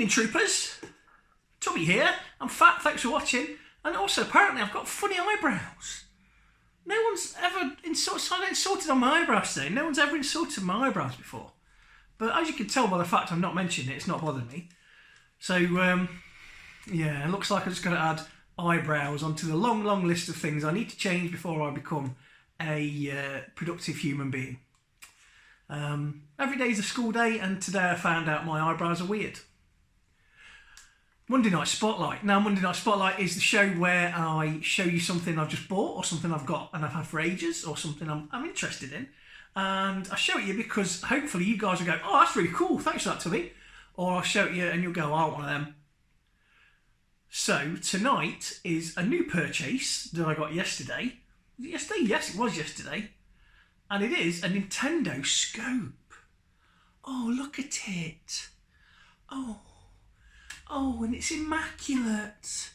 Evening troopers, Tubby here. I'm fat, thanks for watching. And also apparently I've got funny eyebrows. No one's ever insulted on my eyebrows today. No one's ever insulted my eyebrows before. But as you can tell by the fact I'm not mentioning it, it's not bothering me. So yeah, it looks like I'm just going to add eyebrows onto the long list of things I need to change before I become a productive human being. Every day is a school day, and today I found out my eyebrows are weird. Monday Night Spotlight. Now, Monday Night Spotlight is the show where I show you something I've just bought, or something I've got and I've had for ages, or something I'm interested in. And I show it you because hopefully you guys will go, oh, that's really cool, thanks for that, Tubby. Or I'll show it you and you'll go, oh, I want one of them. So, tonight is a new purchase that I got yesterday. Was it yesterday? Yes, it was yesterday. And it is a Nintendo scope. Oh, look at it. Oh, and it's immaculate.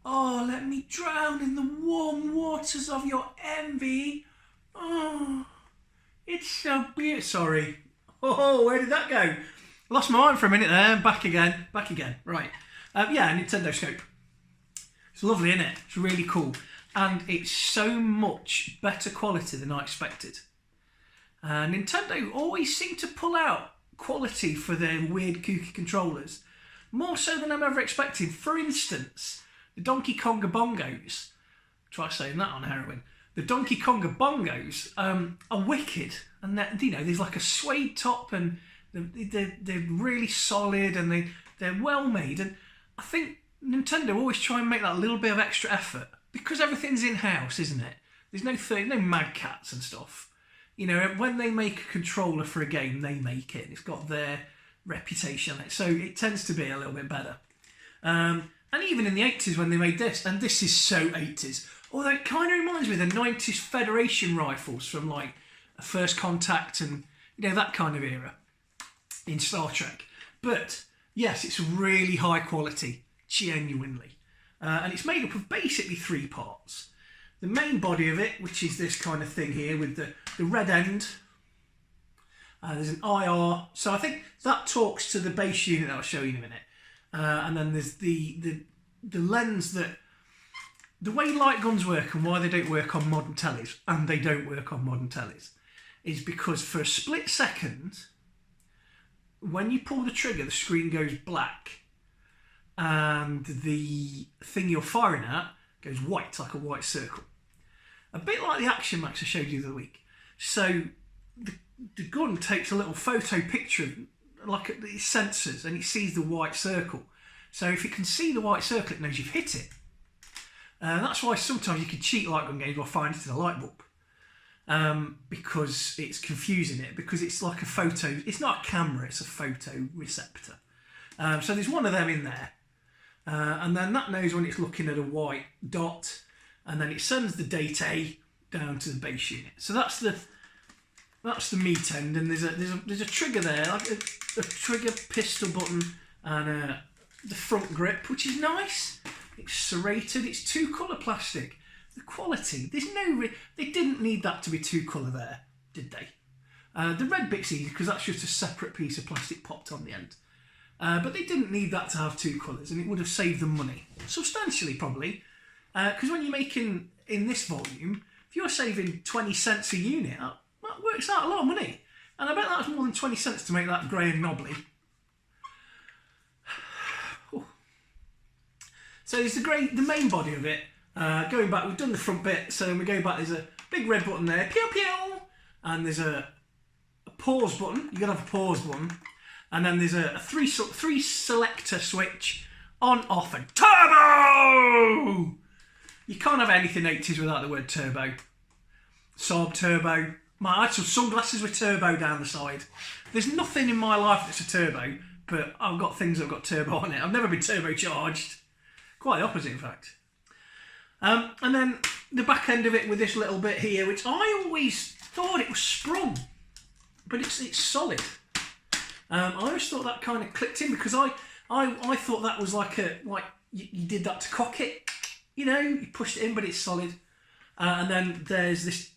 Oh, let me drown in the warm waters of your envy. Oh, it's so beautiful. Sorry. Oh, where did that go? Lost my mind for a minute there. Back again. Right. Yeah, Nintendo scope. It's lovely, isn't it? It's really cool. And it's so much better quality than I expected. Nintendo always seem to pull out quality for their weird kooky controllers. More so than I'm ever expecting. For instance, the Donkey Konga bongos. Try saying that on heroin. The Donkey Konga bongos are wicked. And you know, there's like a suede top, and they're really solid, and they're well made. And I think Nintendo always try and make that little bit of extra effort because everything's in house, isn't it? There's no mad cats and stuff. You know, when they make a controller for a game, they make it. It's got their reputation on it, so it tends to be a little bit better. And even in the 80s when they made this, and this is so 80s, although it kind of reminds me of the 90s Federation rifles from like First Contact and, you know, that kind of era in Star Trek. But yes, it's really high quality, genuinely. And it's made up of basically 3 parts. The main body of it, which is this kind of thing here with the red end. There's an IR, so I think that talks to the base unit that I'll show you in a minute. And then there's the lens that... The way light guns work and why they don't work on modern tellies, and they don't work on modern tellies, is because for a split second, when you pull the trigger, the screen goes black, and the thing you're firing at goes white, like a white circle. A bit like the Action Max I showed you the other week. So the gun takes a little photo picture of like its sensors, and it sees the white circle. So if it can see the white circle, it knows you've hit it. That's why sometimes you can cheat light gun games by firing it in a light bulb. Because it's confusing it, because it's like a photo, it's not a camera, it's a photo receptor. So there's one of them in there. And then that knows when it's looking at a white dot, and then it sends the data down to the base unit. So that's the meat end, and there's a trigger there, like a trigger pistol button, and the front grip, which is nice. It's serrated. It's 2-colour plastic. The quality, they didn't need that to be 2-colour there, did they? The red bit's easy because that's just a separate piece of plastic popped on the end. But they didn't need that to have 2 colours, and it would have saved them money. Substantially, probably. Because when you're making, in this volume, if you're saving 20 cents a unit, that works out a lot of money. And I bet that's more than 20 cents to make that grey and knobbly. So there's the main body of it. Going back, we've done the front bit, so when we go back, there's a big red button there, pew pew, and there's a pause button. You've got to have a pause button. And then there's a three selector switch, on, off, and turbo! You can't have anything 80s without the word turbo. Saab turbo. I had some sunglasses with turbo down the side. There's nothing in my life that's a turbo, but I've got things that have got turbo on it. I've never been turbocharged. Quite the opposite, in fact. And then the back end of it with this little bit here, which I always thought it was sprung, but it's solid. I always thought that kind of clicked in because I thought that was like you did that to cock it, you know, you pushed it in, but it's solid. And then there's this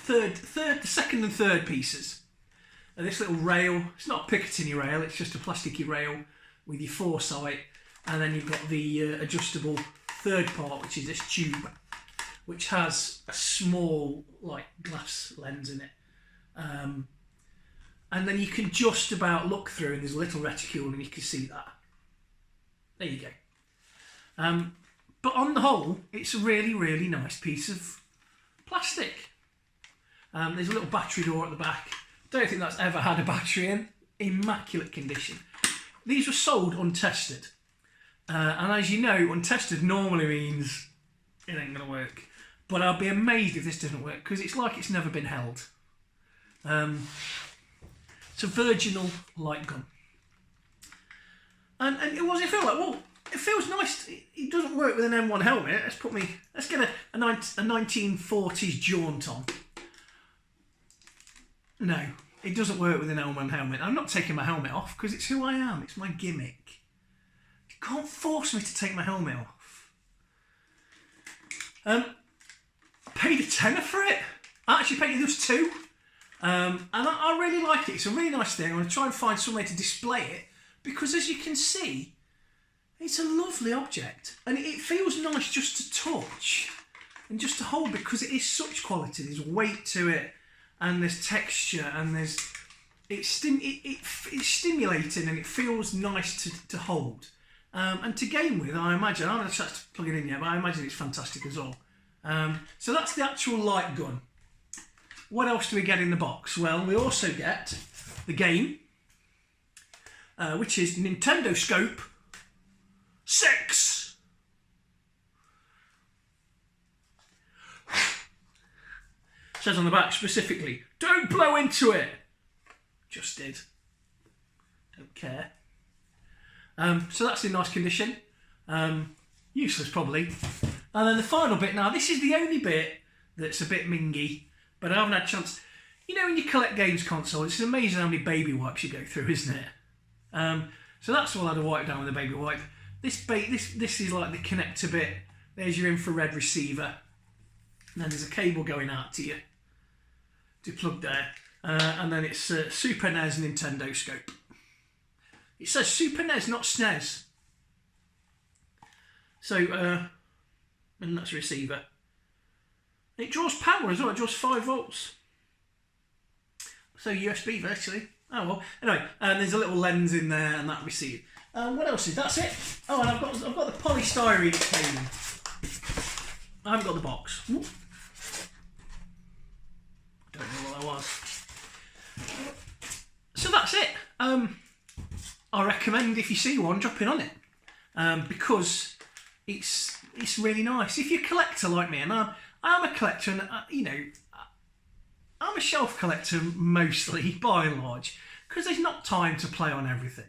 the second and third pieces. this little rail. It's not a Picatinny rail, it's just a plasticky rail with your foresight, and then you've got the adjustable third part, which is this tube, which has a small like glass lens in it. And then you can just about look through, and there's a little reticule, and you can see that. There you go. But on the whole, it's a really, really nice piece of plastic. There's a little battery door at the back. Don't think that's ever had a battery in. Immaculate condition. These were sold untested. And as you know, untested normally means it ain't going to work. But I'll be amazed if this doesn't work, because it's like it's never been held. It's a virginal light gun. And it was, it felt like, well, it feels nice. It doesn't work with an M1 helmet. Let's get a 1940s jaunt on. No, it doesn't work with an M1 helmet. I'm not taking my helmet off because it's who I am. It's my gimmick. You can't force me to take my helmet off. I paid a tenner for it. I actually paid just two. And I really like it. It's a really nice thing. I'm going to try and find somewhere to display it, because as you can see, it's a lovely object. And it feels nice just to touch and just to hold, because it is such quality. There's weight to it, and there's texture, and it's stimulating, and it feels nice to hold. And to game with, I imagine, I haven't had a chance to plug it in yet, but I imagine it's fantastic as well. So that's the actual light gun. What else do we get in the box? Well, we also get the game, which is Nintendo Scope 6. It says on the back specifically, don't blow into it. Just did. Don't care. So that's in nice condition. Useless probably. And then the final bit, now this is the only bit that's a bit mingy, but I haven't had a chance. You know, when you collect games consoles, it's amazing how many baby wipes you go through, isn't it? So that's all I had to wipe down with a baby wipe. This is like the connector bit. There's your infrared receiver. And then there's a cable going out to you to plug there. And then it's Super NES Nintendo Scope. It says Super NES, not SNES. So, and that's a receiver. It draws power as well. It draws 5 volts. So USB virtually. Oh well. Anyway, there's a little lens in there and that receiver. What else is? That's it. Oh, and I've got the polystyrene cable. I haven't got the box. Ooh. Don't know what that was. So that's it. I recommend, if you see one, drop in on it, because it's really nice. If you're a collector like me, and I'm a collector, and you know, I'm a shelf collector mostly, by and large, because there's not time to play on everything.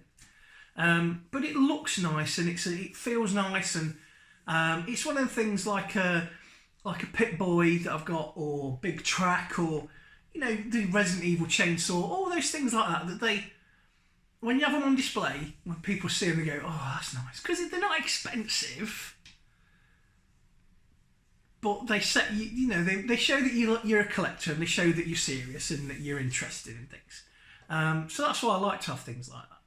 But it looks nice, and it feels nice, and it's one of the things like a Pip-Boy that I've got, or Big Track, or you know, the Resident Evil chainsaw, all those things like that. That they, when you have them on display, when people see them, they go, "Oh, that's nice," because they're not expensive. But they set you know they show that you're a collector, and they show that you're serious and that you're interested in things. So that's why I like to have things like that.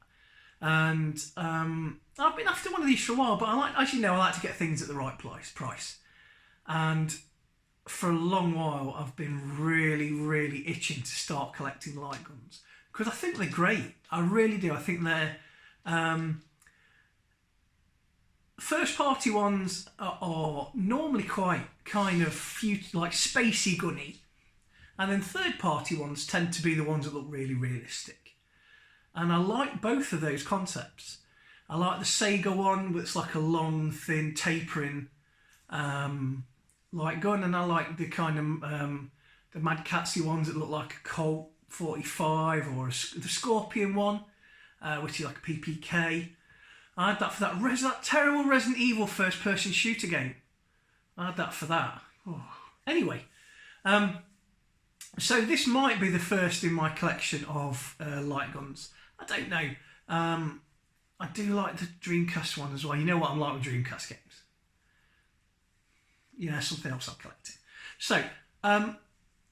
And I've been after one of these for a while, but as you know, I like to get things at the right price. And for a long while, I've been really, really itching to start collecting light guns, because I think they're great. I really do. I think they're first party ones are normally quite kind of like spacey gunny, and then third party ones tend to be the ones that look really realistic. And I like both of those concepts. I like the Sega one, that's like a long, thin, tapering light gun, and I like the kind of the Mad Catsy ones that look like a Colt 45, or the Scorpion one, which is like a PPK. I had that for that terrible Resident Evil first-person shooter game. I had that for that. Oh. Anyway, so this might be the first in my collection of light guns. I don't know. I do like the Dreamcast one as well. You know what I'm like with Dreamcast games. Yeah, something else I'm collecting. So,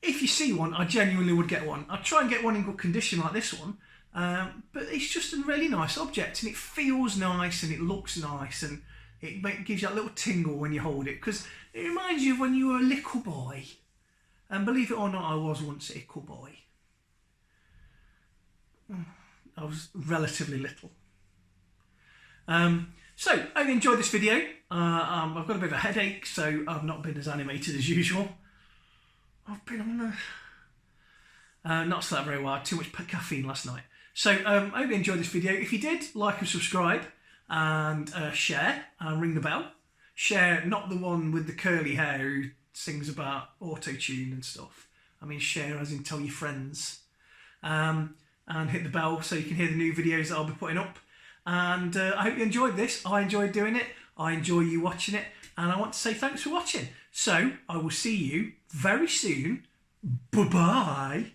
if you see one, I genuinely would get one. I'd try and get one in good condition like this one, but it's just a really nice object, and it feels nice and it looks nice, and it gives you that little tingle when you hold it, because it reminds you of when you were a little boy. And believe it or not, I was once a little boy. I was relatively little. So, I hope you enjoyed this video. I've got a bit of a headache, so I've not been as animated as usual. I've been on the... not slept very well, I had too much caffeine last night. So, I hope you enjoyed this video. If you did, like and subscribe, and share, and ring the bell. Share, not the one with the curly hair who sings about auto-tune and stuff. I mean share as in tell your friends. And hit the bell so you can hear the new videos that I'll be putting up. And I hope you enjoyed this. I enjoyed doing it. I enjoy you watching it. And I want to say thanks for watching. So I will see you very soon. Bye-bye.